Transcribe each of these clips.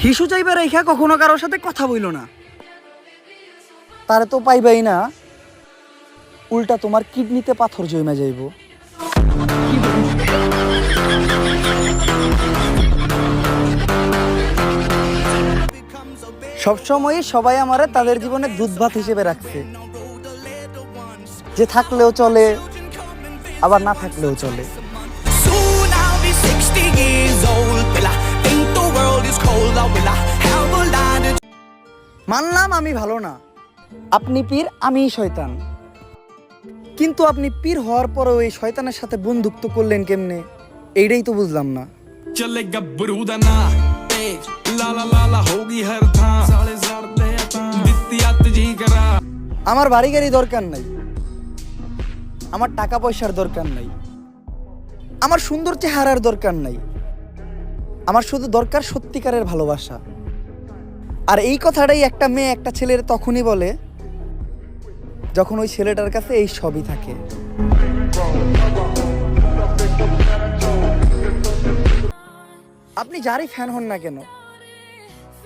হিসু চাইবা রেখা কখনো কারোর সাথে কথা বইল না, তারে তো পাইবাই না, উল্টা তোমার কিডনিতে পাথর জমে যাইব। সবসময় সবাই আমারে তাদের জীবনে দুধ ভাত হিসেবে রাখছে, যে থাকলেও চলে আবার না থাকলেও চলে। Soon I'll be 60 years old. Will I think the world is cold? Or will I have a line to মানলাম আমি ভালো না, আপনি পীর আমি শয়তান, কিন্তু আপনি পীর হওয়ার পরেও এই শয়তানের সাথে বন্ধুত্ব করলেন কেমনে, এইটাই তো বুঝলাম না। चले गब्बरू दा ना तेज ला ला ला ला होगी हर थां साले सड़ते तां दित्ती अत जी करा। আমার বাড়ি গাড়ি দরকার নাই, আমার টাকা পয়সার দরকার নাই, আমার সুন্দর চেহারার দরকার নাই, আমার শুধু দরকার সত্যিকারের ভালোবাসা। আর এই কথাটাই একটা মেয়ে একটা ছেলের তখনই বলে যখন ওই ছেলেটার কাছে এই সবই থাকে। আপনি যারই ফ্যান হন না কেন,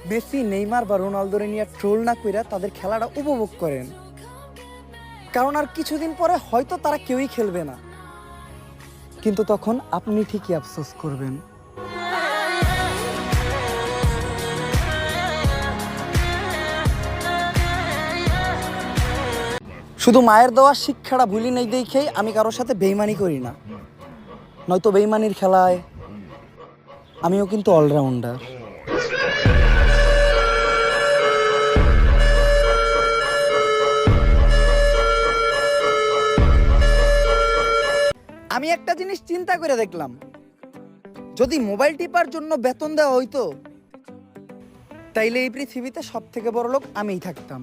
মেসি নেইমার বা রোনালদোরে নিয়ে ট্রোল না কইরা তাদের খেলাটা উপভোগ করেন, কারণ আর কিছুদিন পরে হয়তো তারা কেউই খেলবে না, কিন্তু তখন আপনি ঠিকই আফসোস করবেন। শুধু মায়ের দেওয়া শিক্ষাটা ভুলি নেই দেখেই আমি কারোর সাথে বেইমানি করি না, নয়তো বেইমানির খেলায় আমিও কিন্তু অলরাউন্ডার। আমি একটা জিনিস চিন্তা করে দেখলাম, যদি মোবাইল টিপার জন্য বেতন দেওয়া হইতো তাইলে এই পৃথিবীতে সব থেকে বড় লোক আমিই থাকতাম।